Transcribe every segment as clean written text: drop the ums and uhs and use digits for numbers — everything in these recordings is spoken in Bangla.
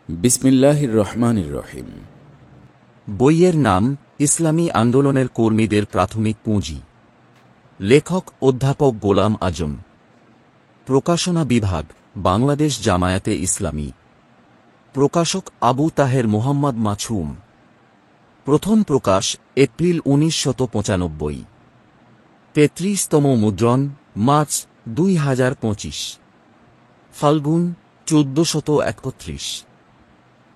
বিসমিল্লাহির রহমানির রহিম। বইয়ের নাম ইসলামী আন্দোলনের কর্মীদের প্রাথমিক পুঁজি। লেখক অধ্যাপক গোলাম আজম। প্রকাশনা বিভাগ, বাংলাদেশ জামায়াতে ইসলামী। প্রকাশক আবু তাহের মোহাম্মদ মাছুম। প্রথম প্রকাশ এপ্রিল 1995। 33তম মুদ্রণ মার্চ 2025। ফাল্গুন 1431।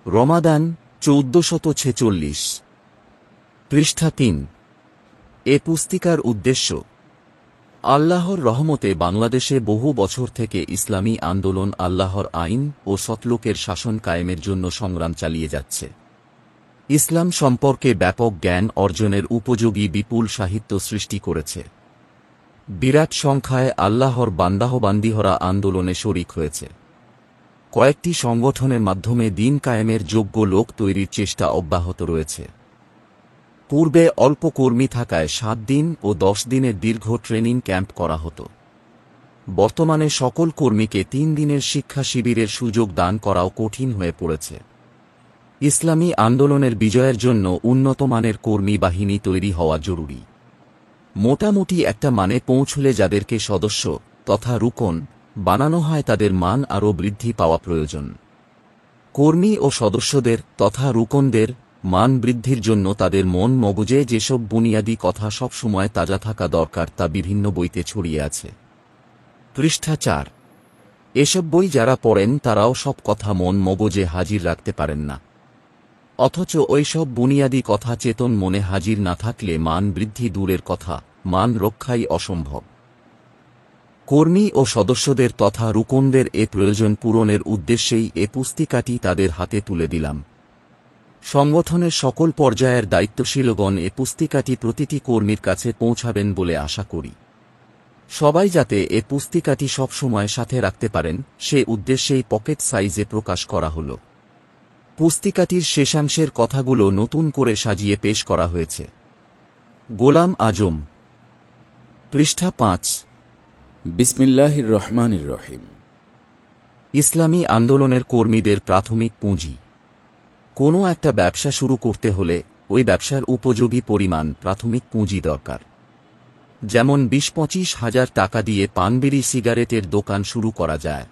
রমাদান 1446। পৃষ্ঠা 3। এ পুস্তিকার উদ্দেশ্য: আল্লাহর রহমতে বাংলাদেশে বহু বছর থেকে ইসলামী আন্দোলন আল্লাহর আইন ও সৎলোকের শাসন কায়েমের জন্য সংগ্রাম চালিয়ে যাচ্ছে। ইসলাম সম্পর্কে ব্যাপক জ্ঞান অর্জনের উপযোগী বিপুল সাহিত্য সৃষ্টি করেছে। বিরাট সংখ্যায় আল্লাহর বান্দাহবান্দিহরা আন্দোলনে শরিক হয়েছে। কয়েকটি সংগঠনের মাধ্যমে দিন কায়েমের যোগ্য লোক তৈরির চেষ্টা অব্যাহত রয়েছে। পূর্বে অল্প কর্মী থাকায় 7 দিন ও 10 দিনের দীর্ঘ ট্রেনিং ক্যাম্প করা হতো। বর্তমানে সকল কর্মীকে 3 দিনের শিক্ষা শিবিরের সুযোগ দান করাও কঠিন হয়ে পড়েছে। ইসলামী আন্দোলনের বিজয়ের জন্য উন্নত মানের কর্মী বাহিনী তৈরি হওয়া জরুরি। মোটামুটি একটা মানে পৌঁছলে যাদেরকে সদস্য তথা রুকন বানানো হয় তাদের মান আরও বৃদ্ধি পাওয়া প্রয়োজন। কর্মী ও সদস্যদের তথা রুকনদের মান বৃদ্ধির জন্য তাদের মন মগজে যেসব বুনিয়াদী কথা সব সময় তাজা থাকা দরকার তা বিভিন্ন বইতে ছড়িয়ে আছে। পৃষ্ঠা 4। এসব বই যারা পড়েন তারাও সব কথা মন মগজে হাজির রাখতে পারেন না। অথচ ওইসব বুনিয়াদী কথা চেতন মনে হাজির না থাকলে মান বৃদ্ধি দূরের কথা, মান রক্ষাই অসম্ভব। কর্মী ও সদস্যদের তথা রুকনদের এ প্রয়োজন পূরণের উদ্দেশ্যেই এ পুস্তিকাটি তাদের হাতে তুলে দিলাম। সংগঠনের সকল পর্যায়ের দায়িত্বশীলগণ এ পুস্তিকাটি প্রতিটি কর্মীর কাছে পৌঁছাবেন বলে আশা করি। সবাই যাতে এ পুস্তিকাটি সবসময় সাথে রাখতে পারেন সে উদ্দেশ্যেই পকেট সাইজে প্রকাশ করা হল। পুস্তিকাটির শেষাংশের কথাগুলো নতুন করে সাজিয়ে পেশ করা হয়েছে। গোলাম আজম। পৃষ্ঠা 5। বিসমিল্লাহির রহমানির রহিম। ইসলামী আন্দোলনের কর্মীদের প্রাথমিক পুঁজি। কোনো একটা ব্যবসা শুরু করতে হলে ওই ব্যবসার উপযোগী পরিমাণ প্রাথমিক পুঁজি দরকার। যেমন 20-25 হাজার টাকা দিয়ে পানবিড়ি সিগারেটের দোকান শুরু করা যায়,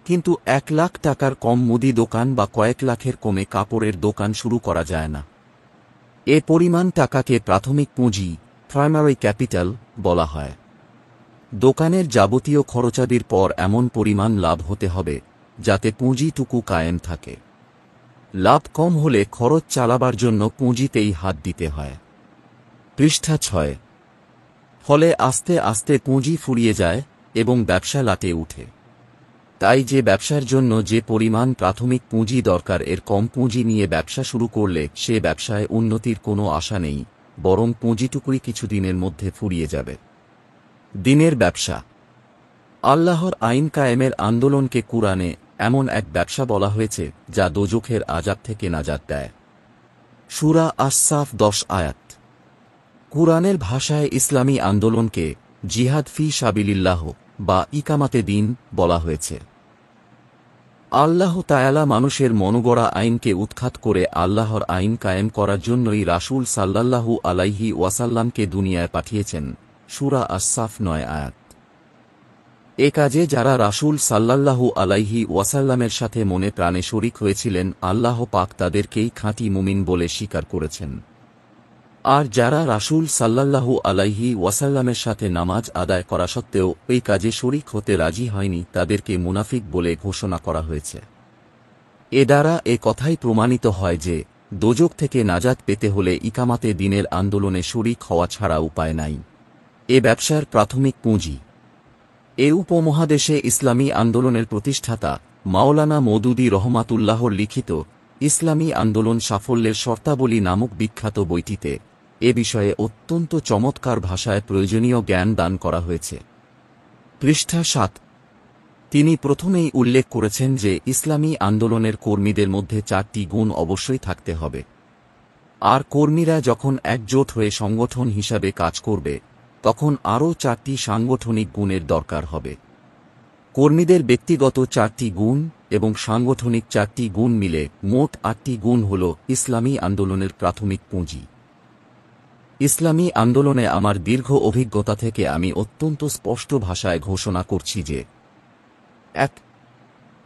কিন্তু 1 লাখ টাকার কম মুদি দোকান বা কয়েক লাখের কমে কাপড়ের দোকান শুরু করা যায় না। এ পরিমাণ টাকাকে প্রাথমিক পুঁজি, প্রাইমারি ক্যাপিটাল বলা হয়। দোকানের যাবতীয় খরচাদির পর এমন পরিমাণ লাভ হতে হবে যাতে পুঁজিটুকু কায়েম থাকে। লাভ কম হলে খরচ চালাবার জন্য পুঁজিতেই হাত দিতে হয়। পৃষ্ঠা 6। ফলে আস্তে আস্তে পুঁজি ফুরিয়ে যায় এবং ব্যবসা লাটে উঠে। তাই যে ব্যবসার জন্য যে পরিমাণ প্রাথমিক পুঁজি দরকার এর কম পুঁজি নিয়ে ব্যবসা শুরু করলে সে ব্যবসায় উন্নতির কোনো আশা নেই, বরং পুঁজিটুকুই কিছুদিনের মধ্যে ফুরিয়ে যাবে। দিনের ব্যবসা। আল্লাহর আইন কায়েমের আন্দোলনকে কুরআনে এমন এক ব্যবসা বলা হয়েছে যা দোজখের আযাব থেকে নাজাত দেয়। সূরা আস-সাফ 10 আয়াত। কুরআনের ভাষায় ইসলামী আন্দোলনকে জিহাদ ফি সাবিলিল্লাহ বা ইকামাতে দ্বীন বলা হয়েছে। আল্লাহ তাআলা মানুষের মনগড়া আইনকে উৎখাত করে আল্লাহর আইন কায়েম করার জন্যই রাসূল সাল্লাল্লাহু আলাইহি ওয়াসাল্লামকে দুনিয়ায় পাঠিয়েছেন। সূরা আস-সাফ 9 আয়াত। এ কাজে যারা রাসূল সাল্লাল্লাহু আলাইহি ওয়াসাল্লামের সাথে মনে প্রাণে শরিক হয়েছিলেন আল্লাহ পাক তাদেরকেই খাঁটি মুমিন বলে স্বীকার করেছেন। আর যারা রাসূল সাল্লাল্লাহু আলাইহি ওয়াসাল্লামের সাথে নামাজ আদায় করা সত্ত্বেও এই কাজে শরিক হতে রাজি হয়নি তাদেরকে মুনাফিক বলে ঘোষণা করা হয়েছে। এ দ্বারা এ কথাই প্রমাণিত হয় যে দোজখ থেকে নাজাত পেতে হলে ইকামাতে দ্বীনের আন্দোলনে শরিক হওয়া ছাড়া উপায় নাই। এ ব্যবসার প্রাথমিক পুঁজি। এ উপমহাদেশে ইসলামী আন্দোলনের প্রতিষ্ঠাতা মাওলানা মওদুদী রহমাতুল্লাহর লিখিত ইসলামী আন্দোলন সাফল্যের শর্তাবলী নামক বিখ্যাত বইটিতে এ বিষয়ে অত্যন্ত চমৎকার ভাষায় প্রয়োজনীয় জ্ঞান দান করা হয়েছে। পৃষ্ঠা 7। তিনি প্রথমেই উল্লেখ করেছেন যে ইসলামী আন্দোলনের কর্মীদের মধ্যে 4টি গুণ অবশ্যই থাকতে হবে। আর কর্মীরা যখন একজোট হয়ে সংগঠন হিসাবে কাজ করবে তখন আরও 4টি সাংগঠনিক গুণের দরকার হবে। কর্মীদের ব্যক্তিগত 4টি গুণ এবং সাংগঠনিক 4টি গুণ মিলে মোট 8টি গুণ হল ইসলামী আন্দোলনের প্রাথমিক পুঁজি। ইসলামী আন্দোলনে আমার দীর্ঘ অভিজ্ঞতা থেকে আমি অত্যন্ত স্পষ্ট ভাষায় ঘোষণা করছি যে 1.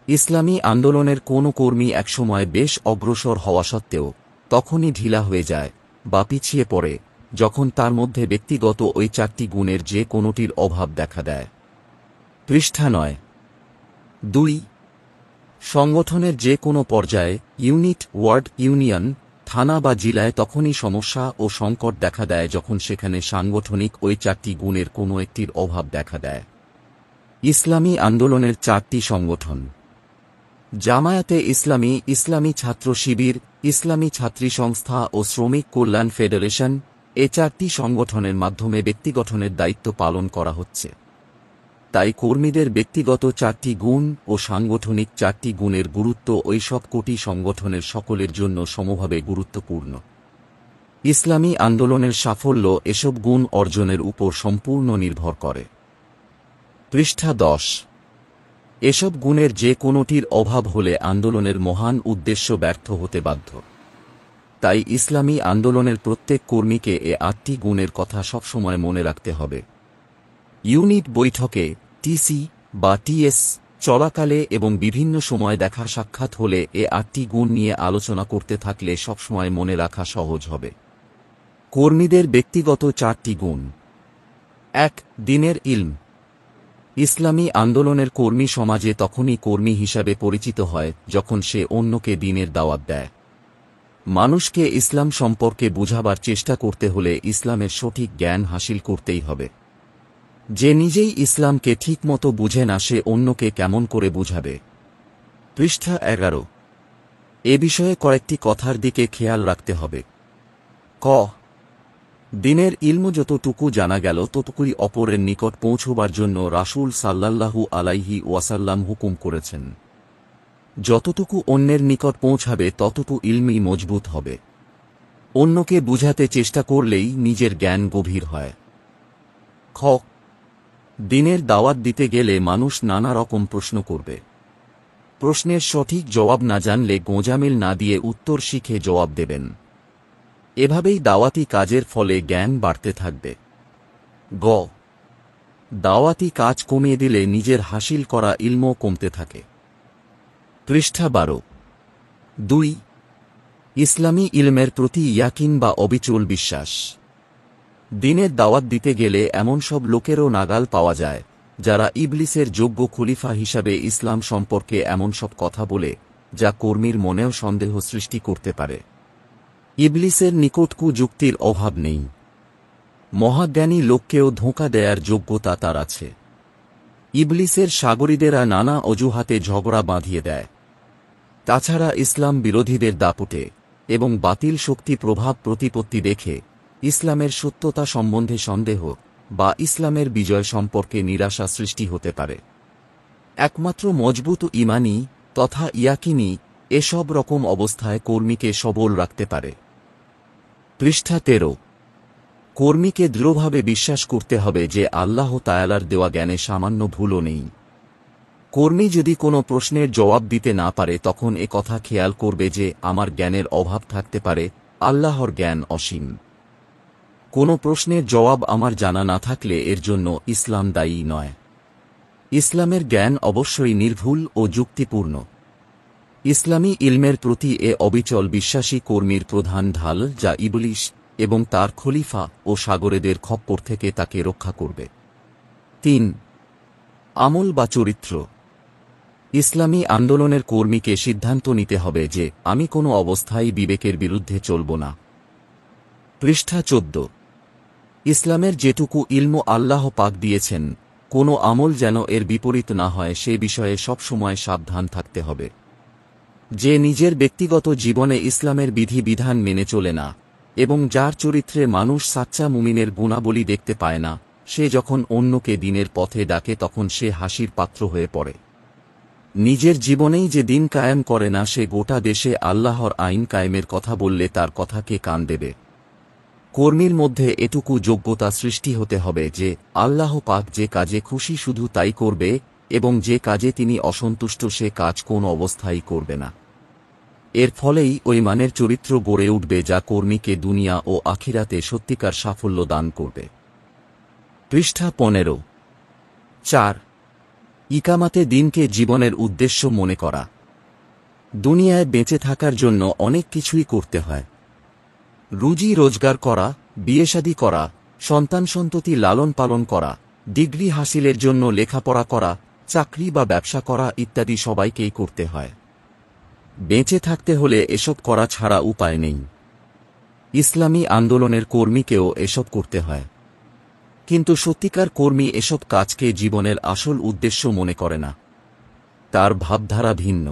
ইসলামী আন্দোলনের কোনো কর্মী একসময় বেশ অগ্রসর হওয়া সত্ত্বেও তখনই ঢিলা হয়ে যায় বা পিছিয়ে পড়ে যখন তার মধ্যে ব্যক্তিগত ওই 4টি গুণের যে কোনোটির অভাব দেখা দেয়। পৃষ্ঠা 9। 2. সংগঠনের যে কোনো পর্যায়ে ইউনিট, ওয়ার্ড, ইউনিয়ন, থানা বা জেলায় তখনই সমস্যা ও সংকট দেখা দেয় যখন সেখানে সাংগঠনিক ওই 4টি গুণের কোনো একটির অভাব দেখা দেয়। ইসলামী আন্দোলনের 4টি সংগঠন: জামায়াতে ইসলামী, ইসলামী ছাত্র শিবির, ইসলামী ছাত্রী সংস্থা ও শ্রমিক কল্যাণ ফেডারেশন। এ 4টি সংগঠনের মাধ্যমে ব্যক্তি গঠনের দায়িত্ব পালন করা হচ্ছে। তাই কর্মীদের ব্যক্তিগত 4টি গুণ ও সাংগঠনিক 4টি গুণের গুরুত্ব ওই সব কোটি সংগঠনের সকলের জন্য সমভাবে গুরুত্বপূর্ণ। ইসলামী আন্দোলনের সাফল্য এসব গুণ অর্জনের উপর সম্পূর্ণ নির্ভর করে। পৃষ্ঠা 10। এসব গুণের যে কোনোটির অভাব হলে আন্দোলনের মহান উদ্দেশ্য ব্যর্থ হতে বাধ্য। তাই ইসলামী আন্দোলনের প্রত্যেক কর্মীকে এ 8টি গুণের কথা সবসময় মনে রাখতে হবে। ইউনিট বৈঠকে, টিসি বা টিএস চলাকালে এবং বিভিন্ন সময় দেখা সাক্ষাৎ হলে এ 8টি গুণ নিয়ে আলোচনা করতে থাকলে সবসময় মনে রাখা সহজ হবে। কর্মীদের ব্যক্তিগত 4টি গুণ। 1. দ্বীনের ইলম। ইসলামী আন্দোলনের কর্মী সমাজে তখনই কর্মী হিসাবে পরিচিত হয় যখন সে অন্যকে দ্বীনের দাওয়াত দেয়। মানুষকে ইসলাম সম্পর্কে বুঝাবার চেষ্টা করতে হলে ইসলামের সঠিক জ্ঞান হাসিল করতেই হবে। যে নিজেই ইসলামকে ঠিকমতো বুঝে না সে অন্যকে কেমন করে বুঝাবে। পৃষ্ঠা 11। এ বিষয়ে কয়েকটি কথার দিকে খেয়াল রাখতে হবে। ক. দ্বীনের ইলম যতটুকু জানা গেল ততটুকুই অপরের নিকট পৌঁছবার জন্য রাসূল সাল্লাল্লাহু আলাইহি ওয়াসাল্লাম হুকুম করেছেন। যতটুকু অন্যের নিকট পৌঁছাবে ততটুকু ইলমই মজবুত হবে। অন্যকে বুঝাতে চেষ্টা করলেই নিজের জ্ঞান গভীর হয়। খ. দ্বীনের দাওয়াত দিতে গেলে মানুষ নানা রকম প্রশ্ন করবে। প্রশ্নের সঠিক জবাব না জানলে গোঁজামিল না দিয়ে উত্তর শিখে জবাব দেবেন। এভাবেই দাওয়াতি কাজের ফলে জ্ঞান বাড়তে থাকবে। গ. দাওয়াতি কাজ কমিয়ে দিলে নিজের হাসিল করা ইলমও কমতে থাকে। পৃষ্ঠা 12। 2. ইসলামী ইলমের প্রতি ইয়াকিন বা অবিচল বিশ্বাস। দ্বীনের দাওয়াত দিতে গেলে এমন সব লোকেরও নাগাল পাওয়া যায় যারা ইবলিসের যোগ্য খলিফা হিসাবে ইসলাম সম্পর্কে এমন সব কথা বলে যা কর্মীর মনেও সন্দেহ সৃষ্টি করতে পারে। ইবলিসের নিকটকু যুক্তির অভাব নেই। মহাজ্ঞানী লোককেও ধোঁকা দেয়ার যোগ্যতা তার আছে। ইবলিসের সাগরীদেরা নানা অজুহাতে ঝগড়া বাঁধিয়ে দেয়। তাছাড়া ইসলাম বিরোধীদের দাপটে এবং বাতিল শক্তি প্রভাব প্রতিপত্তি দেখে ইসলামের সত্যতা সম্বন্ধে সন্দেহ বা ইসলামের বিজয় সম্পর্কে নিরাশা সৃষ্টি হতে পারে। একমাত্র মজবুত ঈমানী তথা ইয়াকিনী এসব রকম অবস্থায় কর্মীকে সবল রাখতে পারে। পৃষ্ঠা 13। কর্মীকে দৃঢ়ভাবে বিশ্বাস করতে হবে যে আল্লাহ তাআলার দেওয়া জ্ঞানে সামান্য ভুলও নেই। কর্মী যদি কোনো প্রশ্নের জবাব দিতে না পারে তখন এ কথা খেয়াল করবে যে আমার জ্ঞানের অভাব থাকতে পারে, আল্লাহর জ্ঞান অসীম। কোনো প্রশ্নের জবাব আমার জানা না থাকলে এর জন্য ইসলাম দায়ী নয়। ইসলামের জ্ঞান অবশ্যই নির্ভুল ও যুক্তিপূর্ণ। ইসলামী ইলমের প্রতি এ অবিচল বিশ্বাসী কর্মীর প্রধান ঢাল যা ইবলিস এবং তার খলিফা ও সাগরেদের খপ্পর থেকে তাকে রক্ষা করবে। 3. আমল বা চরিত্র। ইসলামী আন্দোলনের কর্মীকে সিদ্ধান্ত নিতে হবে যে আমি কোনো অবস্থায় বিবেকের বিরুদ্ধে চলব না। পৃষ্ঠা 14। ইসলামের যেটুকু ইলম আল্লাহ পাক দিয়েছেন কোনো আমল যেন এর বিপরীত না হয় সে বিষয়ে সবসময় সাবধান থাকতে হবে। যে নিজের ব্যক্তিগত জীবনে ইসলামের বিধি বিধান মেনে চলে না এবং যার চরিত্রে মানুষ সাচ্চা মুমিনের গুণাবলী দেখতে পায় না, সে যখন অন্যকে দ্বীনের পথে ডাকে তখন সে হাসির পাত্র হয়ে পড়ে। নিজের জীবনেই যে দ্বীন কায়েম করে না সে গোটা দেশে আল্লাহর আইন কায়েমের কথা বললে তার কথাকে কান দেবে। কর্মীর মধ্যে এটুকু যোগ্যতা সৃষ্টি হতে হবে যে আল্লাহ পাক যে কাজে খুশি শুধু তাই করবে এবং যে কাজে তিনি অসন্তুষ্ট সে কাজ কোন অবস্থায় করবে না। এর ফলেই ওই মানের চরিত্র গড়ে উঠবে যা কর্মীকে দুনিয়া ও আখিরাতে সত্যিকার সাফল্য দান করবে। পৃষ্ঠা 15। 4। ইকামাতে দিনকে জীবনের উদ্দেশ্য মনে করা। দুনিয়ায় বেঁচে থাকার জন্য অনেক কিছুই করতে হয়। রুজি রোজগার করা, বিয়েশাদী করা, সন্তান সন্ততি লালন পালন করা, ডিগ্রি হাসিলের জন্য লেখাপড়া করা, চাকরি বা ব্যবসা করা ইত্যাদি সবাইকেই করতে হয়। বেঁচে থাকতে হলে এসব করা ছাড়া উপায় নেই। ইসলামী আন্দোলনের কর্মীকেও এসব করতে হয়। কিন্তু সত্যিকার কর্মী এসব কাজকে জীবনের আসল উদ্দেশ্য মনে করে না। তার ভাবধারা ভিন্ন।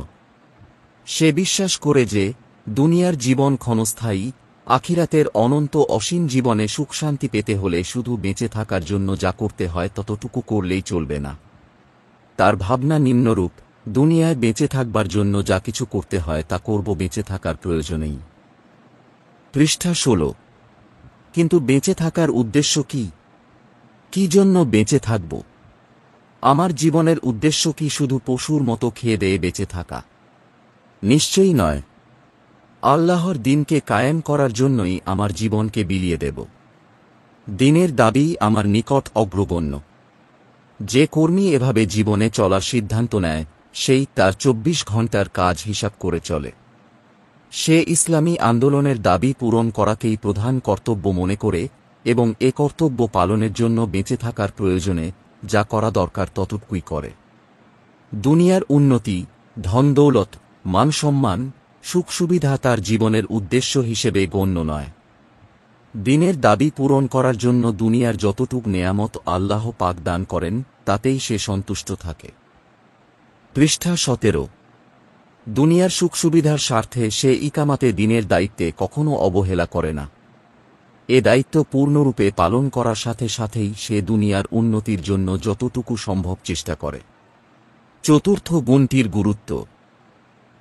সে বিশ্বাস করে যে দুনিয়ার জীবন ক্ষণস্থায়ী, আখিরাতের অনন্ত অসীম জীবনে সুখশান্তি পেতে হলে শুধু বেঁচে থাকার জন্য যা করতে হয় ততটুকু করলেই চলবে না। তার ভাবনা নিম্নরূপ: দুনিয়ায় বেঁচে থাকবার জন্য যা কিছু করতে হয় তা করব বেঁচে থাকার প্রয়োজনেই। পৃষ্ঠা 16। কিন্তু বেঁচে থাকার উদ্দেশ্য কি? কি জন্য বেঁচে থাকব? আমার জীবনের উদ্দেশ্য কি শুধু পশুর মতো খেয়ে দেয়ে বেঁচে থাকা? নিশ্চয়ই নয়। আল্লাহর দিনকে কায়েম করার জন্যই আমার জীবনকে বিলিয়ে দেব। দিনের দাবি আমার নিকট অগ্রগণ্য। যে কর্মী এভাবে জীবনে চলার সিদ্ধান্ত নেয় সেই তার 24 ঘন্টার কাজ হিসাব করে চলে। সে ইসলামী আন্দোলনের দাবি পূরণ করাকেই প্রধান কর্তব্য মনে করে এবং এ কর্তব্য পালনের জন্য বেঁচে থাকার প্রয়োজনে যা করা দরকার ততটুকুই করে। দুনিয়ার উন্নতি, ধনদৌলত, মানসম্মান, সুখ সুবিধা তার জীবনের উদ্দেশ্য হিসেবে গণ্য নয়। দিনের দাবি পূরণ করার জন্য দুনিয়ার যতটুক নেয়ামত আল্লাহ পাক দান করেন তাতেই সে সন্তুষ্ট থাকে। পৃষ্ঠা 17। দুনিয়ার সুখ সুবিধার স্বার্থে সে ইকামাতে দিনের দায়িত্বে কখনো অবহেলা করে না। এ দায়িত্ব পূর্ণরূপে পালন করার সাথে সাথেই সে দুনিয়ার উন্নতির জন্য যতটুকু সম্ভব চেষ্টা করে। চতুর্থ গুণটির গুরুত্ব।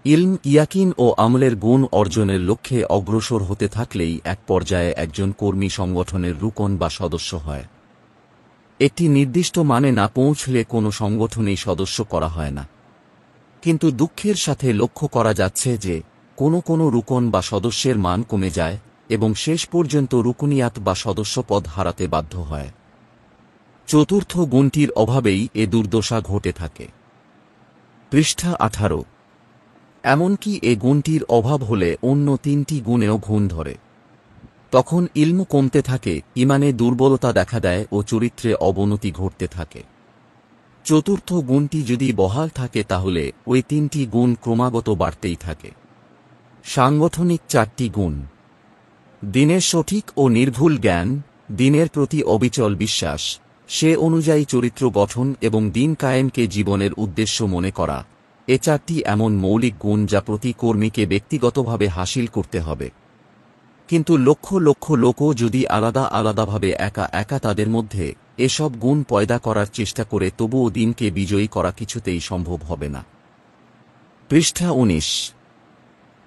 ইলম, ইয়াকিন ও আমলের গুণ অর্জনের লক্ষ্যে অগ্রসর হতে থাকলেই এক পর্যায়ে একজন কর্মী সংগঠনের রুকন বা সদস্য হয়। একটি নির্দিষ্ট মানে না পৌঁছলে কোনো সংগঠনেই সদস্য করা হয় না। কিন্তু দুঃখের সাথে লক্ষ্য করা যাচ্ছে যে কোনো রুকন বা সদস্যের মান কমে যায় এবং শেষ পর্যন্ত রুকনিয়াত বা সদস্যপদ হারাতে বাধ্য হয়। চতুর্থ গুণটির অভাবেই এ দুর্দশা ঘটে থাকে। পৃষ্ঠা 18। এমনকি এ গুণটির অভাব হলে অন্য 3টি গুণেও ঘুণ ধরে। তখন ইলম কমতে থাকে, ইমানে দুর্বলতা দেখা দেয় ও চরিত্রে অবনতি ঘটতে থাকে। চতুর্থ গুণটি যদি বহাল থাকে তাহলে ওই 3টি গুণ ক্রমাগত বাড়তেই থাকে। সাংগঠনিক 4টি গুণ: দিনের সঠিক ও নির্ভুল জ্ঞান, দিনের প্রতি অবিচল বিশ্বাস, সে অনুযায়ী চরিত্র গঠন এবং দিন কায়েমকে জীবনের উদ্দেশ্য মনে করা। এ 4টি এমন মৌলিক গুণ যা প্রতি কর্মীকে ব্যক্তিগতভাবে হাসিল করতে হবে। কিন্তু লক্ষ লক্ষ লোকও যদি আলাদা আলাদাভাবে একা একা তাদের মধ্যে এসব গুণ পয়দা করার চেষ্টা করে তবুও দিনকে বিজয়ী করা কিছুতেই সম্ভব হবে না। পৃষ্ঠা 19।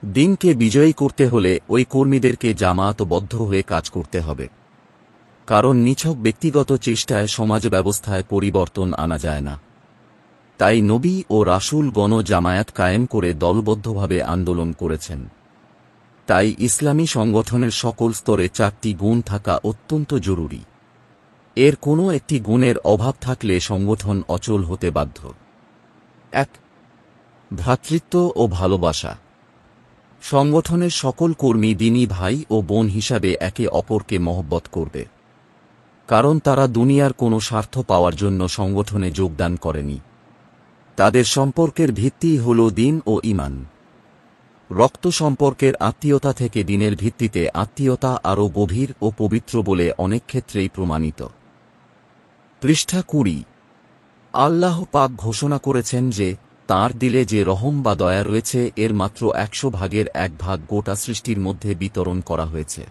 দিনকে বিজয়ী করতে হলে ওই কর্মীদেরকে জামায়াতবদ্ধ হয়ে কাজ করতে হবে। কারণ নিছক ব্যক্তিগত চেষ্টায় সমাজ ব্যবস্থায় পরিবর্তন আনা যায় না। তাই নবী ও রাসূল গণ জামায়াত কায়েম করে দলবদ্ধভাবে আন্দোলন করেছেন। তাই ইসলামী সংগঠনের সকল স্তরে 4টি গুণ থাকা অত্যন্ত জরুরি। এর কোনো একটি গুণের অভাব থাকলে সংগঠন অচল হতে বাধ্য। 1. ভ্রাতৃত্ব ও ভালোবাসা। সংগঠনের সকল কর্মী দ্বীনী ভাই ও বোন হিসাবে একে অপরকে মহব্বত করবে। কারণ তারা দুনিয়ার কোনো স্বার্থ পাওয়ার জন্য সংগঠনে যোগদান করেনি। তাদের সম্পর্কের ভিত্তি হল দিন ও ঈমান। রক্ত সম্পর্কের আত্মীয়তা থেকে দিনের ভিত্তিতে আত্মীয়তা আরও গভীর ও পবিত্র বলে অনেক ক্ষেত্রেই প্রমাণিত। পৃষ্ঠা 20। আল্লাহ পাক ঘোষণা করেছেন যে তাঁর দিলে যে রহম বা দয়া রয়েছে এর মাত্র 100 গোটা সৃষ্টির মধ্যে বিতরণ করা হয়েছে।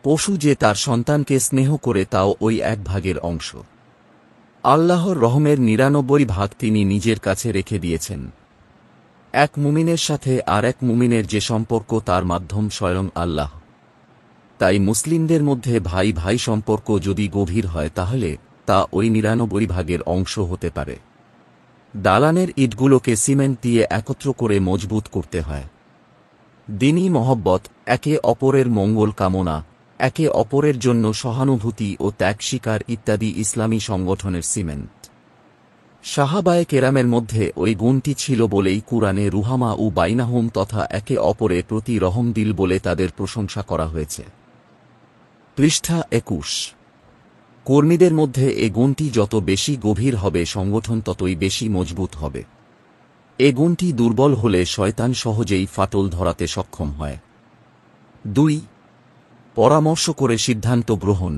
পশু যে তার সন্তানকে স্নেহ করে তাও ওই 1 অংশ। আল্লাহর রহমের 99 তিনি নিজের কাছে রেখে দিয়েছেন। এক মুমিনের সাথে আর এক মুমিনের যে সম্পর্ক তার মাধ্যম স্বয়ং আল্লাহ। তাই মুসলিমদের মধ্যে ভাই ভাই সম্পর্ক যদি গভীর হয় তাহলে তা ওই 99 অংশ হতে পারে। দালানের ইটগুলোকে সিমেন্ট দিয়ে একত্র করে মজবুত করতে হয়। দিনী মহব্বত, একে অপরের মঙ্গল কামনা, একে অপরের জন্য সহানুভূতি ও ত্যাগ স্বীকার ইত্যাদি ইসলামী সংগঠনের সিমেন্ট। সাহাবায়ে কেরামের মধ্যে ওই গুণটি ছিল বলেই কুরআনে রুহামা উ বাইনাহুম তথা একে অপরের প্রতি রহমদিল বলে তাদের প্রশংসা করা হয়েছে। পৃষ্ঠা ২১। কর্মীদের মধ্যে এ গুণটি যত বেশি গভীর হবে সংগঠন ততই বেশি মজবুত হবে। এ গুণটি দুর্বল হলে শয়তান সহজেই ফাটল ধরাতে সক্ষম হয়। ২. পরামর্শ করে সিদ্ধান্ত গ্রহণ।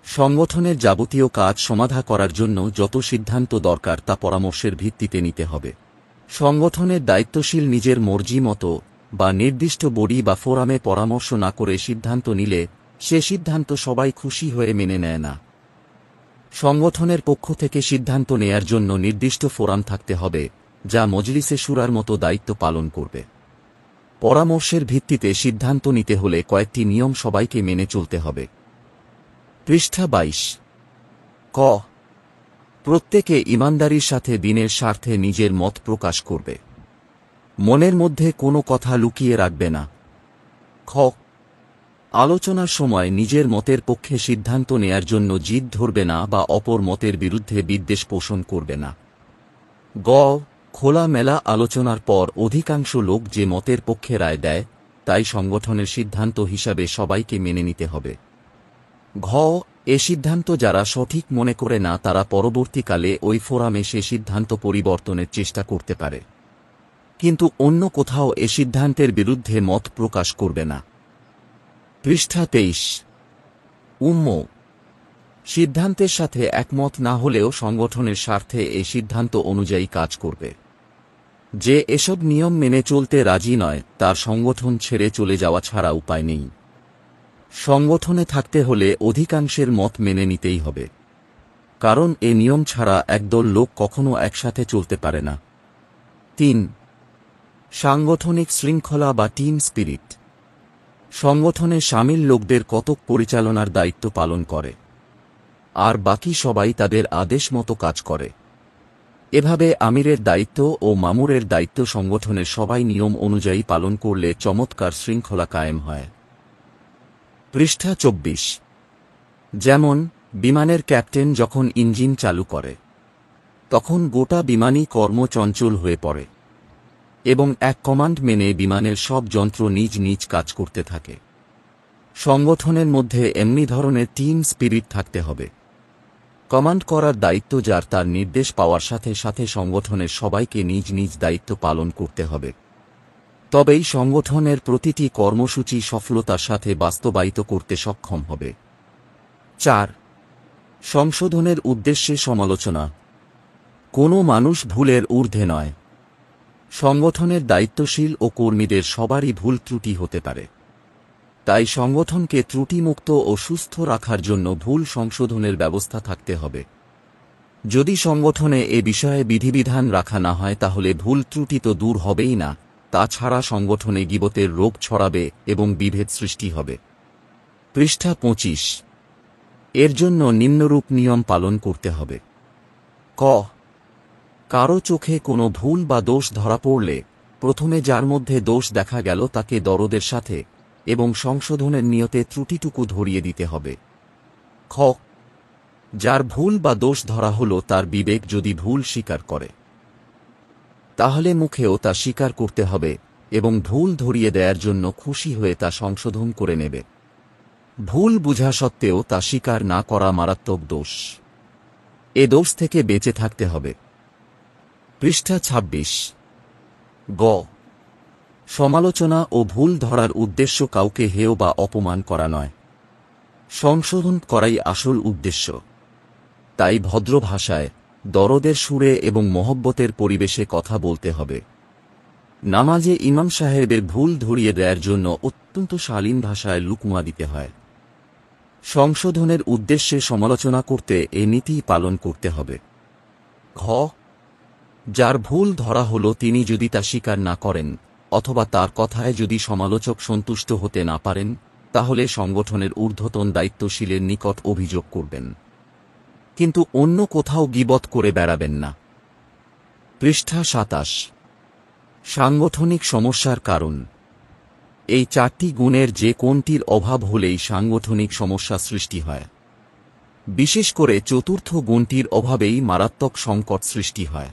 সংগঠনের যাবতীয় কাজ সমাধা করার জন্য যত সিদ্ধান্ত দরকার তা পরামর্শের ভিত্তিতে নিতে হবে। সংগঠনের দায়িত্বশীল নিজের মর্জি মতো বা নির্দিষ্ট বডি বা ফোরামে পরামর্শ না করে সিদ্ধান্ত নিলে সে সিদ্ধান্ত সবাই খুশি হয়ে মেনে নেয় না। সংগঠনের পক্ষ থেকে সিদ্ধান্ত নেয়ার জন্য নির্দিষ্ট ফোরাম থাকতে হবে যা মজলিসে শুরার মতো দায়িত্ব পালন করবে। পরামর্শের ভিত্তিতে সিদ্ধান্ত নিতে হলে কয়েকটি নিয়ম সবাইকে মেনে চলতে হবে। পৃষ্ঠা ২২। ক. প্রত্যেকে ঈমানদারির সাথে দিনের স্বার্থে নিজের মত প্রকাশ করবে। মনের মধ্যে কোনো কথা লুকিয়ে রাখবে না। খ. আলোচনার সময় নিজের মতের পক্ষে সিদ্ধান্ত নেয়ার জন্য জিদ ধরবে না বা অপর মতের বিরুদ্ধে বিদ্বেষ পোষণ করবে না। গ. খোলামেলা আলোচনার পর অধিকাংশ লোক যে মতের পক্ষে রায় দেয় তাই সংগঠনের সিদ্ধান্ত হিসাবে সবাইকে মেনে নিতে হবে। ঘ. এ সিদ্ধান্ত যারা সঠিক মনে করে না তারা পরবর্তীকালে ওই ফোরামে সে সিদ্ধান্ত পরিবর্তনের চেষ্টা করতে পারে, কিন্তু অন্য কোথাও এ সিদ্ধান্তের বিরুদ্ধে মত প্রকাশ করবে না। পৃষ্ঠা ২৩। উম্ম. সিদ্ধান্তের সাথে একমত না হলেও সংগঠনের স্বার্থে এই সিদ্ধান্ত অনুযায়ী কাজ করবে। যে এসব নিয়ম মেনে চলতে রাজি নয় তার সংগঠন ছেড়ে চলে যাওয়া ছাড়া উপায় নেই। সংগঠনে থাকতে হলে অধিকাংশের মত মেনে নিতেই হবে, কারণ এ নিয়ম ছাড়া একদল লোক কখনো একসাথে চলতে পারে না। ৩. সাংগঠনিক শৃঙ্খলা বা টিম স্পিরিট। সংগঠনে শামিল লোকদের কতক পরিচালনার দায়িত্ব পালন করে, আর বাকি সবাই তাদের আদেশ মতো কাজ করে। এভাবে আমিরের দায়িত্ব ও মামুরের দায়িত্ব সংগঠনের সবাই নিয়ম অনুযায়ী পালন করলে চমৎকার শৃঙ্খলা কায়েম হয়। পৃষ্ঠা ২৪। যেমন বিমানের ক্যাপ্টেন যখন ইঞ্জিন চালু করে তখন গোটা বিমানই কর্মচঞ্চল হয়ে পড়ে এবং এক কমান্ড মেনে বিমানের সব যন্ত্র নিজ নিজ কাজ করতে থাকে। সংগঠনের মধ্যে এমনি ধরনের টিম স্পিরিট থাকতে হবে। কমান্ড করার দায়িত্ব যার তার নির্দেশ পাওয়ার সাথে সাথে সংগঠনের সবাইকে নিজ নিজ দায়িত্ব পালন করতে হবে, তবেই সংগঠনের প্রতিটি কর্মসূচি সফলতার সাথে বাস্তবায়িত করতে সক্ষম হবে। ৪. সংশোধনের উদ্দেশ্যে সমালোচনা। কোনো মানুষ ভুলের ঊর্ধ্বে নয়। সংগঠনের দায়িত্বশীল ও কর্মীদের সবারই ভুল ত্রুটি হতে পারে, তাই সংগঠনকে ত্রুটিমুক্ত ও সুস্থ রাখার জন্য ভুল সংশোধনের ব্যবস্থা থাকতে হবে। যদি সংগঠনে এ বিষয়ে বিধিবিধান রাখা না হয় তাহলে ভুল ত্রুটি তো দূর হবেই না, তাছাড়া সংগঠনে গীবতের রোগ ছড়াবে এবং বিভেদ সৃষ্টি হবে। পৃষ্ঠা ২৫। এর জন্য নিম্নরূপ নিয়ম পালন করতে হবে। ক. কারো চোখে কোনো ভুল বা দোষ ধরা পড়লে প্রথমে যার মধ্যে দোষ দেখা গেল তাকে দরদের সাথে এবং সংশোধনের নিয়তে ত্রুটিটুকু ধরিয়ে দিতে হবে। খ. যার ভুল বা দোষ ধরা হলো তার বিবেক যদি ভুল স্বীকার করে তাহলে মুখেও তা স্বীকার করতে হবে এবং ভুল ধরিয়ে দেওয়ার জন্য খুশি হয়ে তা সংশোধন করে নেবে। ভুল বুঝা সত্ত্বেও তা স্বীকার না করা মারাত্মক দোষ। এ দোষ থেকে বেঁচে থাকতে হবে। পৃষ্ঠা ২৬। গ. সমালোচনা ও ভুল ধরার উদ্দেশ্য কাউকে হেয় বা অপমান করা নয়, সংশোধন করাই আসল উদ্দেশ্য। তাই ভদ্র ভাষায়, দরদের সুরে এবং মহব্বতের পরিবেশে কথা বলতে হবে। নামাজে ইমাম সাহেবের ভুল ধরিয়ে দেওয়ার জন্য অত্যন্ত শালীন ভাষায় লুকমা দিতে হয়। সংশোধনের উদ্দেশ্যে সমালোচনা করতে এ নীতি পালন করতে হবে। ঘ. যার ভুল ধরা হলো তিনি যদি তা স্বীকার না করেন অথবা তার কথায় যদি সমালোচক সন্তুষ্ট হতে না পারেন তাহলে সংগঠনের ঊর্ধ্বতন দায়িত্বশীলের নিকট অভিযোগ করবেন, কিন্তু অন্য কোথাও গীবত করে বেড়াবেন না। পৃষ্ঠা ২৭। সাংগঠনিক সমস্যার কারণ। এই চারটি গুণের যে কোনটির অভাব হলেই সাংগঠনিক সমস্যা সৃষ্টি হয়। বিশেষ করে চতুর্থ গুণটির অভাবেই মারাত্মক সংকট সৃষ্টি হয়।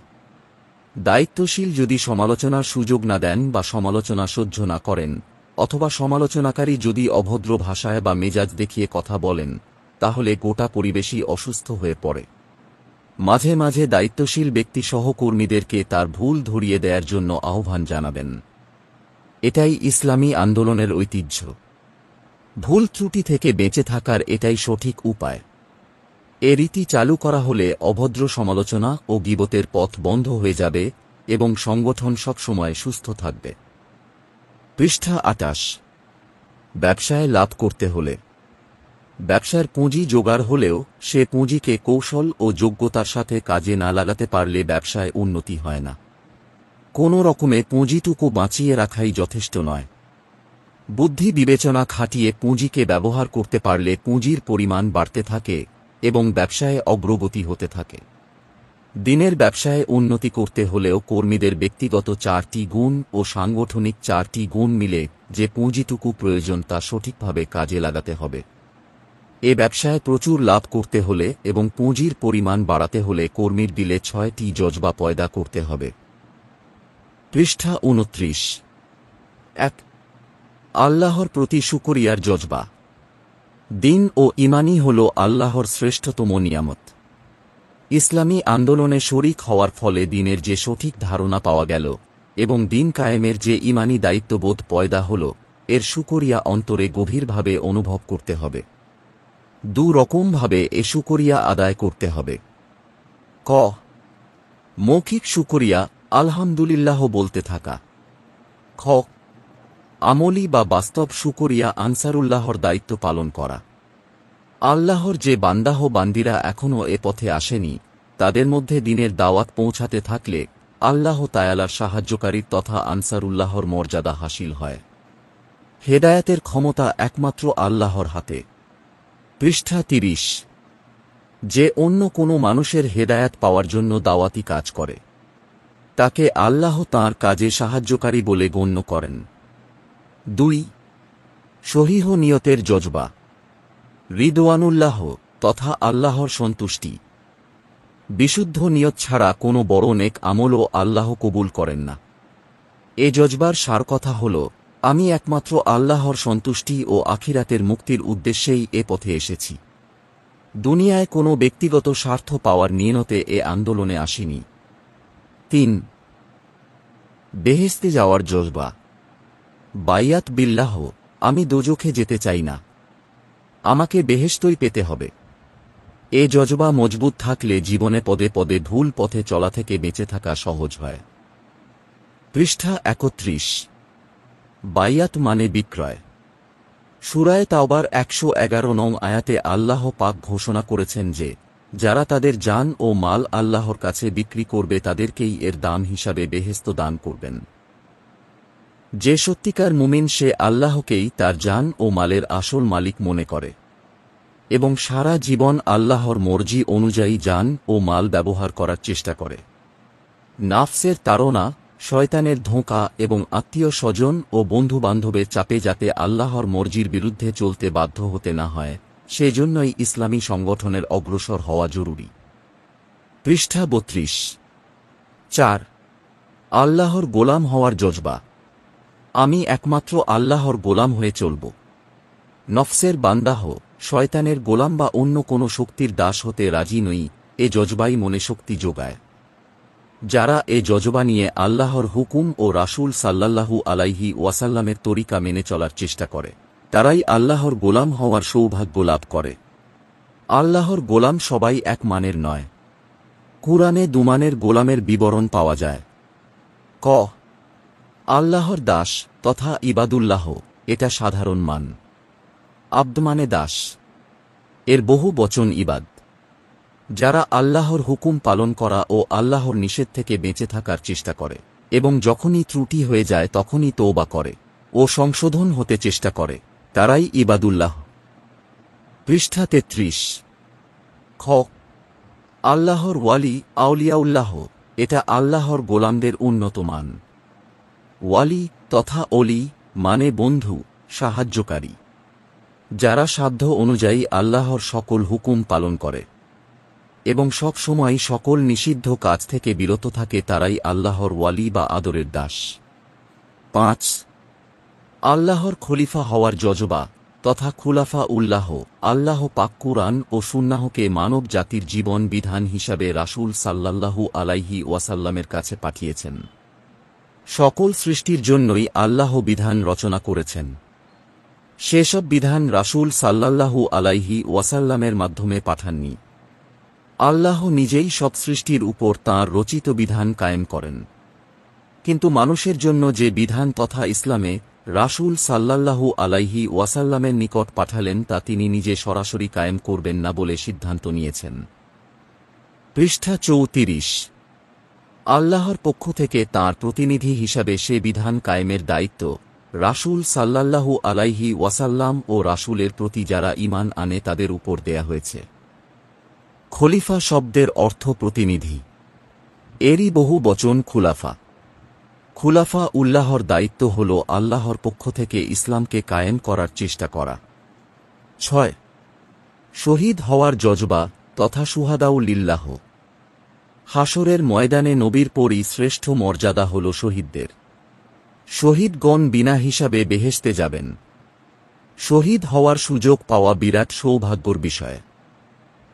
দায়িত্বশীল যদি সমালোচনার সুযোগ না দেন বা সমালোচনা সহ্য না করেন, অথবা সমালোচনাকারী যদি অভদ্র ভাষায় বা মেজাজ দেখিয়ে কথা বলেন, তাহলে গোটা পরিবেশই অসুস্থ হয়ে পড়ে। মাঝে মাঝে দায়িত্বশীল ব্যক্তি সহকর্মীদেরকে তার ভুল ধরিয়ে দেওয়ার জন্য আহ্বান জানাবেন। এটাই ইসলামী আন্দোলনের ঐতিহ্য। ভুল ত্রুটি থেকে বেঁচে থাকার এটাই সঠিক উপায়। এ রীতি চালু করা হলে অভদ্র সমালোচনা ও গীবতের পথ বন্ধ হয়ে যাবে এবং সংগঠন সবসময় সুস্থ থাকবে। পৃষ্ঠা ২৮। ব্যবসায় লাভ করতে হলে। ব্যবসার পুঁজি জোগাড় হলেও সে পুঁজিকে কৌশল ও যোগ্যতার সাথে কাজে না লাগাতে পারলে ব্যবসায় উন্নতি হয় না। কোনো রকমে পুঁজিটুকু বাঁচিয়ে রাখাই যথেষ্ট নয়। বুদ্ধি বিবেচনা খাটিয়ে পুঁজিকে ব্যবহার করতে পারলে পুঁজির পরিমাণ বাড়তে থাকে এবং ব্যবসায় অগ্রগতি হতে থাকে। দিনের ব্যবসায় উন্নতি করতে হলেও কর্মীদের ব্যক্তিগত ৪টি গুণ ও সাংগঠনিক ৪টি গুণ মিলে যে পুঁজিটুকু প্রয়োজন তা সঠিকভাবে কাজে লাগাতে হবে। এ ব্যবসায় প্রচুর লাভ করতে হলে এবং পুঁজির পরিমাণ বাড়াতে হলে কর্মীর দিলে ৬টি জজবা পয়দা করতে হবে। পৃষ্ঠা ২৯। ১. আল্লাহর প্রতি শুকরিয়ার জজবা। দিন ও ঈমানই হল আল্লাহর শ্রেষ্ঠতম নিয়ামত। ইসলামী আন্দোলনে শরিক হওয়ার ফলে দিনের যে সঠিক ধারণা পাওয়া গেল এবং দিন কায়েমের যে ঈমানী দায়িত্ববোধ পয়দা হল, এর শুকরিয়া অন্তরে গভীরভাবে অনুভব করতে হবে। দু রকমভাবে এ শুকরিয়া আদায় করতে হবে। ক. মৌখিক শুকরিয়া, আলহামদুলিল্লাহ বলতে থাকা। খ. আমলি বা বাস্তব শুকরিয়া, আনসারুল্লাহর দায়িত্ব পালন করা। আল্লাহর যে বান্দাহ বান্দিরা এখনও এ পথে আসেনি, তাদের মধ্যে দিনের দাওয়াত পৌঁছাতে থাকলে আল্লাহ তায়ালার সাহায্যকারী তথা আনসারুল্লাহর মর্যাদা হাসিল হয়। হেদায়েতের ক্ষমতা একমাত্র আল্লাহর হাতে। পৃষ্ঠা ৩০। যে অন্য কোনো মানুষের হেদায়েত পাওয়ার জন্য দাওয়াতি কাজ করে, তাকে আল্লাহ তাঁর কাজে সাহায্যকারী বলে গণ্য করেন। ২. সহিহ নিয়তের জজবা। রিদওয়ানুল্লাহ তথা আল্লাহর সন্তুষ্টি। বিশুদ্ধ নিয়ত ছাড়া কোনো বড় নেক আমলও আল্লাহ কবুল করেন না। এ জজবার সার কথা হল, আমি একমাত্র আল্লাহর সন্তুষ্টি ও আখিরাতের মুক্তির উদ্দেশ্যেই এ পথে এসেছি। দুনিয়ায় কোনো ব্যক্তিগত স্বার্থ পাওয়ার নিয়তে এ আন্দোলনে আসিনি। ৩. বেহেশতে যাওয়ার জজবা। বাইয়াত বিল্লাহ, আমি দোজখে যেতে চাই না, আমাকে বেহেশতই পেতে হবে। এ জজবা মজবুত থাকলে জীবনে পদে পদে ভুল পথে চলা থেকে বেঁচে থাকা সহজ হয়। পৃষ্ঠা ৩১। বাইয়াত মানে বিক্রয়। সূরায়ে তাওবার ১১১ নং আয়াতে আল্লাহ পাক ঘোষণা করেছেন যে, যারা তাদের জান ও মাল আল্লাহর কাছে বিক্রি করবে তাদেরকেই এর দাম হিসাবে বেহেশত দান করবেন। যে সত্যিকার মুমিন সে আল্লাহকেই তার জান ও মালের আসল মালিক মনে করে এবং সারা জীবন আল্লাহর মর্জি অনুযায়ী জান ও মাল ব্যবহার করার চেষ্টা করে। নাফসের তাড়না, শয়তানের ধোঁকা এবং আত্মীয় স্বজন ও বন্ধুবান্ধবের চাপে যাতে আল্লাহর মর্জির বিরুদ্ধে চলতে বাধ্য হতে না হয়, সেজন্যই ইসলামী সংগঠনের অগ্রসর হওয়া জরুরি। পৃষ্ঠা ৩২। ৪. আল্লাহর গোলাম হওয়ার জজবা। আমি একমাত্র আল্লাহর গোলাম হয়ে চলব। নফসের বান্দাহ, শয়তানের গোলাম বা অন্য কোনো শক্তির দাস হতে রাজি নই, এ জজবাই মনে শক্তি যোগায়। যারা এ জজবা নিয়ে আল্লাহর হুকুম ও রাসূল সাল্লাল্লাহু আলাইহি ওয়াসাল্লামের তরিকা মেনে চলার চেষ্টা করে, তারাই আল্লাহর গোলাম হওয়ার সৌভাগ্য লাভ করে। আল্লাহর গোলাম সবাই এক মানের নয়। কুরআনে দুমানের গোলামের বিবরণ পাওয়া যায়। ক. আল্লাহর দাস তথা ইবাদুল্লাহ, এটা সাধারণ মান। আব্দ মানে দাস, এর বহু বচন ইবাদ। যারা আল্লাহর হুকুম পালন করা ও আল্লাহর নিষেধ থেকে বেঁচে থাকার চেষ্টা করে এবং যখনই ত্রুটি হয়ে যায় তখনই তওবা করে ও সংশোধন হতে চেষ্টা করে, তারাই ইবাদুল্লাহ। পৃষ্ঠা ৩৩। খ. আল্লাহর ওয়ালি, আউলিয়াউল্লাহ, এটা আল্লাহর গোলামদের উন্নত মান। ওয়ালি তথা অলি মানে বন্ধু, সাহায্যকারী, যারা সাধ্য অনুযায়ী আল্লাহর সকল হুকুম পালন করে এবং সব সময় সকল নিষিদ্ধ কাজ থেকে বিরত থাকে, তারাই আল্লাহর ওয়ালি বা আদরের দাস। 5 আল্লাহর খলিফা হওয়ার জজবা তথা খুলাফা উল্লাহ। আল্লাহ পাক কুরআন ও সুন্নাহকে মানব জাতির জীবন বিধান হিসাবে রাসূল সাল্লাল্লাহু আলাইহি ওয়াসাল্লামের কাছে পাঠিয়েছেন। সকল সৃষ্টির জন্যই আল্লাহ বিধান রচনা করেছেন। সেসব বিধান রাসূল সাল্লাল্লাহু আলাইহি ওয়াসাল্লামের মাধ্যমে পাঠাননি। আল্লাহ নিজেই সব সৃষ্টির উপর তাঁর রচিত বিধান কায়েম করেন। কিন্তু মানুষের জন্য যে বিধান তথা ইসলামে রাসূল সাল্লাল্লাহু আলাইহি ওয়াসাল্লামের নিকট পাঠালেন তা তিনি নিজে সরাসরি কায়েম করবেন না বলে সিদ্ধান্ত নিয়েছেন। পৃষ্ঠা 34। আল্লাহর পক্ষ থেকে তাঁর প্রতিনিধি হিসাবে সে বিধান কায়েমের দায়িত্ব রাসূল সাল্লাল্লাহু আলাইহি ওয়াসাল্লাম ও রাসূলের প্রতি যারা ঈমান আনে তাদের উপর দেয়া হয়েছে। খলিফা শব্দের অর্থ প্রতিনিধি। এরই বহু বচন খুলাফা। খুলাফা উল্লাহর দায়িত্ব হল আল্লাহর পক্ষ থেকে ইসলামকে কায়েম করার চেষ্টা করা। 6 শহীদ হওয়ার জজবা তথা শুহাদাউ লিল্লাহ। হাসরের ময়দানে নবীর পরই শ্রেষ্ঠ মর্যাদা হল শহীদদের। শহীদগণ বিনা হিসাবে বেহেশতে যাবেন। শহীদ হওয়ার সুযোগ পাওয়া বিরাট সৌভাগ্যর বিষয়।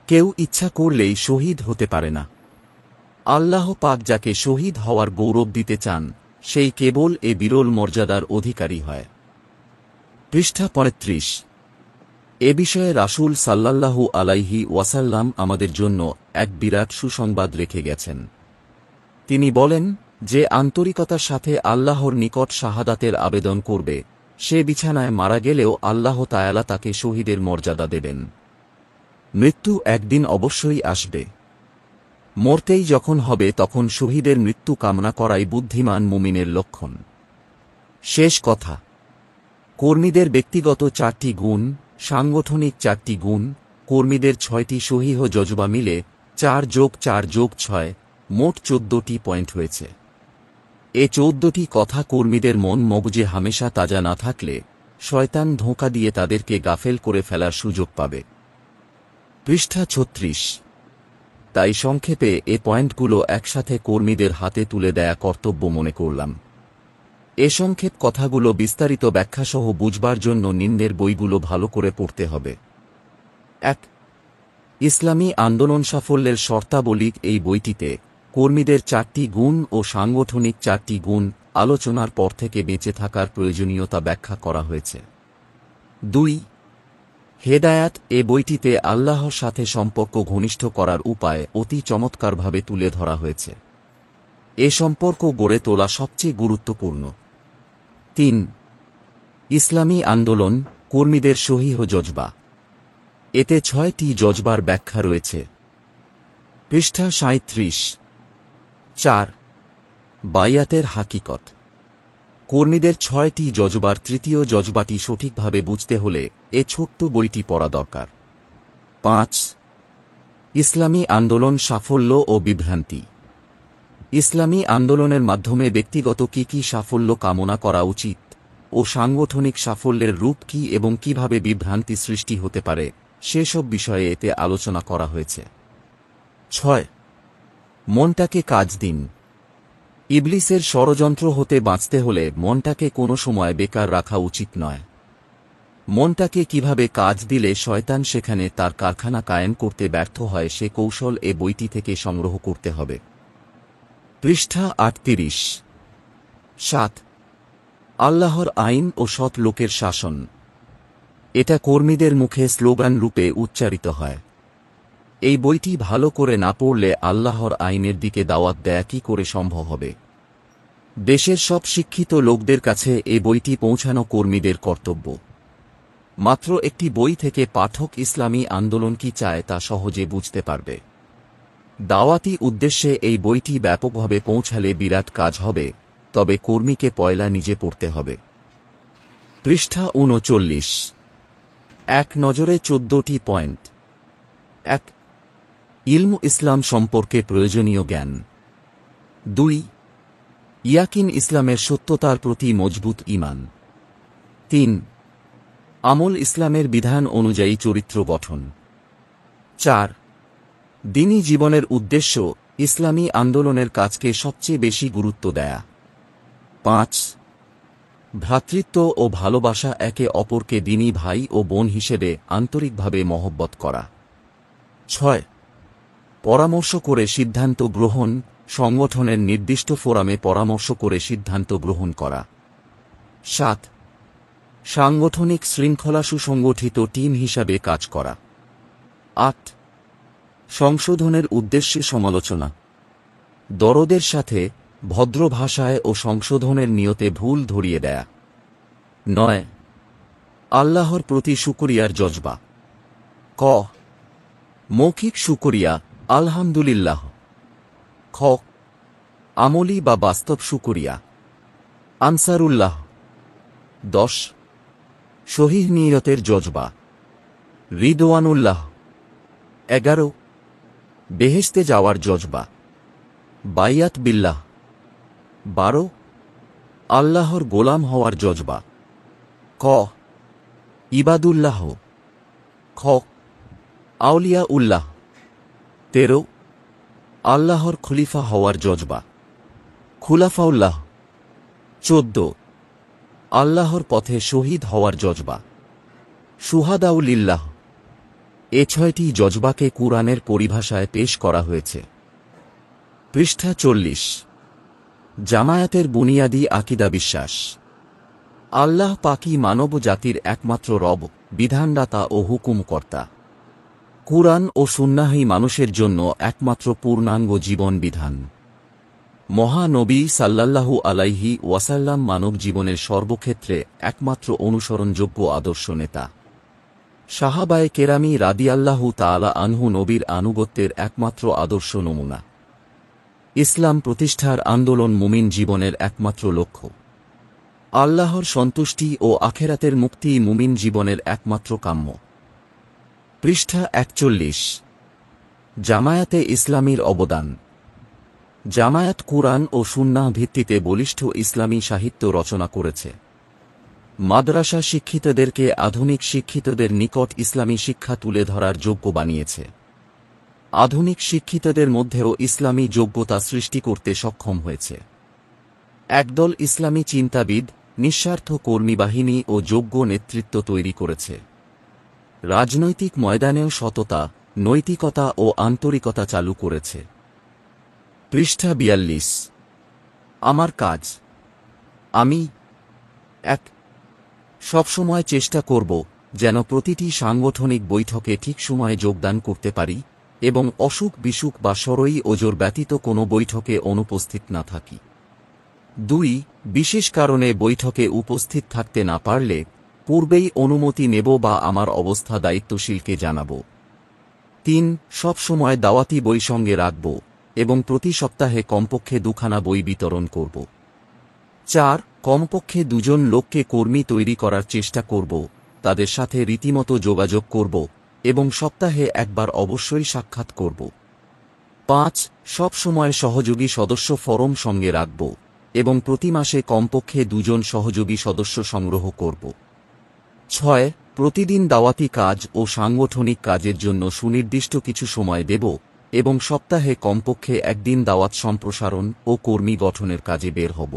কেউ ইচ্ছা করলেই শহীদ হতে পারে না। আল্লাহ পাক যাকে শহীদ হওয়ার গৌরব দিতে চান সেই কেবল এ বিরল মর্যাদার অধিকারী হয়। পৃষ্ঠা 35। এ বিষয়ে রাসূল সাল্লাল্লাহু আলাইহি ওয়াসাল্লাম আমাদের জন্য এক বিরাট সুসংবাদ রেখে গেছেন। তিনি বলেন, যে আন্তরিকতার সাথে আল্লাহর নিকট শাহাদাতের আবেদন করবে সে বিছানায় মারা গেলেও আল্লাহ তাআলা তাকে শহীদের মর্যাদা দেবেন। মৃত্যু একদিন অবশ্যই আসবে। মরতেই যখন হবে তখন শহীদের মৃত্যু কামনা করাই বুদ্ধিমান মুমিনের লক্ষণ। শেষ কথা। কর্মীদের ব্যক্তিগত 4টি গুণ, সাংগঠনিক 4টি গুণ, কর্মীদের 6টি সহিহ জজবা মিলে 4+4+6 মোট 14টি পয়েন্ট হয়েছে। এ 14টি কথা কর্মীদের মন মগজে হামেশা তাজা না থাকলে শয়তান ধোঁকা দিয়ে তাদেরকে গাফেল করে ফেলার সুযোগ পাবে। পৃষ্ঠা 36। তাই সংক্ষেপে এ পয়েন্টগুলো একসাথে কর্মীদের হাতে তুলে দেয়া কর্তব্য মনে করলাম। এ সংক্ষেপ কথাগুলো বিস্তারিত ব্যাখ্যাসহ বুঝবার জন্য নিম্নের বইগুলো ভালো করে পড়তে হবে। 1 ইসলামী আন্দোলন সাফল্যের শর্তাবলী। এই বইটিতে কর্মীদের 4টি গুণ ও সাংগঠনিক 4টি গুণ আলোচনার পর থেকে বেঁচে থাকার প্রয়োজনীয়তা ব্যাখ্যা করা হয়েছে। 2 হেদায়াত। এ বইটিতে আল্লাহর সাথে সম্পর্ক ঘনিষ্ঠ করার উপায় অতি চমৎকারভাবে তুলে ধরা হয়েছে। এ সম্পর্ক গড়ে তোলা সবচেয়ে গুরুত্বপূর্ণ। 3 ইসলামী আন্দোলন, কর্মীদের সহিহ জজবা। এতে 6টি জজবার ব্যাখ্যা রয়েছে। পৃষ্ঠা 37। 4 বাইয়াতের হাকিকত। কর্মীদের 6টি জজবার তৃতীয় জজবাটি সঠিকভাবে বুঝতে হলে এ ছোট্ট বইটি পড়া দরকার। 5 ইসলামী আন্দোলন সাফল্য ও বিভ্রান্তি। ইসলামী আন্দোলনের মাধ্যমে ব্যক্তিগত কি সাফল্য কামনা করা উচিত ও সাংগঠনিক সাফল্যের রূপ কি এবং কিভাবে বিভ্রান্তি সৃষ্টি হতে পারে সেসব বিষয়ে এতে আলোচনা করা হয়েছে। 6 মনটাকে কাজ দিন। ইবলিসের ষড়যন্ত্র হতে বাঁচতে হলে মনটাকে কোনো সময় বেকার রাখা উচিত নয়। মনটাকে কিভাবে কাজ দিলে শয়তান সেখানে তার কারখানা কায়েম করতে ব্যর্থ হয় সে কৌশল এ বইটি থেকে সংগ্রহ করতে হবে। পৃষ্ঠা 38। 7 আল্লাহর আইন ও সৎ লোকের শাসন। এটা কর্মীদের মুখে স্লোগান রূপে উচ্চারিত হয়। এই বইটি ভালো করে না পড়লে আল্লাহর আইনের দিকে দাওয়াত দেয়া কি করে সম্ভব হবে? দেশের সব শিক্ষিত লোকদের কাছে এই বইটি পৌঁছানো কর্মীদের কর্তব্য। মাত্র একটি বই থেকে পাঠক ইসলামী আন্দোলন কি চায় তা সহজে বুঝতে পারবে। দাওয়াতি উদ্দেশ্যে এই বইটি ব্যাপকভাবে পৌঁছালে বিরাট কাজ হবে, তবে কর্মীকে পয়লা নিজে পড়তে হবে। পৃষ্ঠা 39। এক নজরে 14টি পয়েন্ট। 1 ইলম ইসলাম সম্পর্কে প্রয়োজনীয় জ্ঞান। 2. ইয়াকিন ইসলামের সত্যতার প্রতি মজবুত ঈমান। 3. আমল ইসলামের বিধান অনুযায়ী চরিত্র গঠন। 4. দ্বীনি জীবনের উদ্দেশ্য ইসলামী আন্দোলনের কাজকে সবচেয়ে বেশি গুরুত্ব দেয়া। 5. ভ্রাতৃত্ব ও ভালোবাসা, একে অপরকে দ্বীনি ভাই ও বোন হিসেবে আন্তরিকভাবে মহব্বত করা। 6. পরামর্শ করে সিদ্ধান্ত গ্রহণ, সংগঠনের নির্দিষ্ট ফোরামে পরামর্শ করে সিদ্ধান্ত গ্রহণ করা। 7. সাংগঠনিক শৃঙ্খলা, সুসংগঠিত টিম হিসাবে কাজ করা। 8. সংশোধনের উদ্দেশ্যে সমালোচনা, দরদের সাথে ভদ্র ভাষায় ও সংশোধনের নিয়তে ভুল ধরিয়ে দেয়া। 9. আল্লাহর প্রতি শুকরিয়ার জজবা। ক. মৌখিক শুকরিয়া, আলহামদুলিল্লাহ। খ. আমলি বা বাস্তব শুকরিয়া, আনসারুল্লাহ। 10. সহিহ নিয়তের জজবা, রিদওয়ানুল্লাহ। 11. বেহেশতে যাওয়ার জজবা, বাইয়াত বিল্লাহ। 12. আল্লাহর গোলাম হওয়ার জজবা। ক. ইবাদুল্লাহ। খ. আউলিয়া উল্লাহ। 13. আল্লাহর খলিফা হওয়ার জজবা, খুলাফাউল্লাহ। 14. আল্লাহর পথে শহীদ হওয়ার জজবা, শুহাদাউলিল্লাহ। এ 6টি জজবাকে কুরআনের পরিভাষায় পেশ করা হয়েছে। পৃষ্ঠা 40। জামায়াতের বুনিয়াদী আকিদা বিশ্বাস। আল্লাহ পাকই মানব জাতির একমাত্র রব, বিধানদাতা ও হুকুমকর্তা। কুরআন ও সুন্নাহই মানুষের জন্য একমাত্র পূর্ণাঙ্গ জীবন বিধান। মহানবী সাল্লাল্লাহু আলাইহি ওয়াসাল্লাম মানব জীবনের সর্বক্ষেত্রে একমাত্র অনুসরণযোগ্য আদর্শ নেতা। সাহাবায়ে কেরামি রাদিয়াল্লাহু তাআলা আনহু নবীর আনুগত্যের একমাত্র আদর্শ নমুনা। ইসলাম প্রতিষ্ঠার আন্দোলন মুমিন জীবনের একমাত্র লক্ষ্য। আল্লাহর সন্তুষ্টি ও আখেরাতের মুক্তি মুমিন জীবনের একমাত্র কাম্য। পৃষ্ঠা 41। জামায়াতে ইসলামীর অবদান। জামায়াত কুরআন ও সুন্নাহ ভিত্তিতে বলিষ্ঠ ইসলামী সাহিত্য রচনা করেছে। মাদ্রাসা শিক্ষিতদেরকে আধুনিক শিক্ষিতদের নিকট ইসলামী শিক্ষা তুলে ধরার যোগ্য বানিয়েছে। আধুনিক শিক্ষিতদের মধ্যেও ইসলামী যোগ্যতা সৃষ্টি করতে সক্ষম হয়েছে। একদল ইসলামী চিন্তাবিদ, নিঃস্বার্থ কর্মী বাহিনী ও যোগ্য নেতৃত্ব তৈরি করেছে। রাজনৈতিক ময়দানেও সততা, নৈতিকতা ও আন্তরিকতা চালু করেছে। পৃষ্ঠা 42। আমার কাজ। আমি 1. সবসময় চেষ্টা করব যেন প্রতিটি সাংগঠনিক বৈঠকে ঠিক সময়ে যোগদান করতে পারি এবং অসুখ বিসুখ বা সরই ওজোর ব্যতীত কোনো বৈঠকে অনুপস্থিত না থাকি। 2. বিশেষ কারণে বৈঠকে উপস্থিত থাকতে না পারলে পূর্বেই অনুমতি নেব বা আমার অবস্থা দায়িত্বশীলকে জানাব। 3. সব সময় দাওয়াতি বই সঙ্গে রাখব এবং প্রতি সপ্তাহে কমপক্ষে 2খানা বই বিতরণ করব। 4. কমপক্ষে 2 জন লোককে কর্মী তৈরি করার চেষ্টা করব, তাদের সাথে রীতিমতো যোগাযোগ করব এবং সপ্তাহে একবার অবশ্যই সাক্ষাৎ করব। 5. সব সময় সহযোগী সদস্য ফরম সঙ্গে রাখব এবং প্রতি মাসে কমপক্ষে 2 জন সহযোগী সদস্য সংগ্রহ করব। 6. প্রতিদিন দাওয়াতি কাজ ও সাংগঠনিক কাজের জন্য সুনির্দিষ্ট কিছু সময় দেব এবং সপ্তাহে কমপক্ষে 1 দিন দাওয়াত সম্প্রসারণ ও কর্মী গঠনের কাজে বের হব।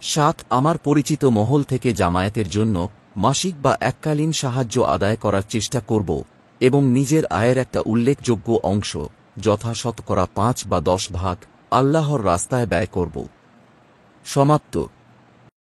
7. আমার পরিচিত মহল থেকে জামায়াতের জন্য মাসিক বা এককালীন সাহায্য আদায় করার চেষ্টা করব এবং নিজের আয়ের একটা উল্লেখযোগ্য অংশ, যথা শতকরা 5 বা 10 ভাগ, আল্লাহর রাস্তায় ব্যয় করব। সমাপ্ত।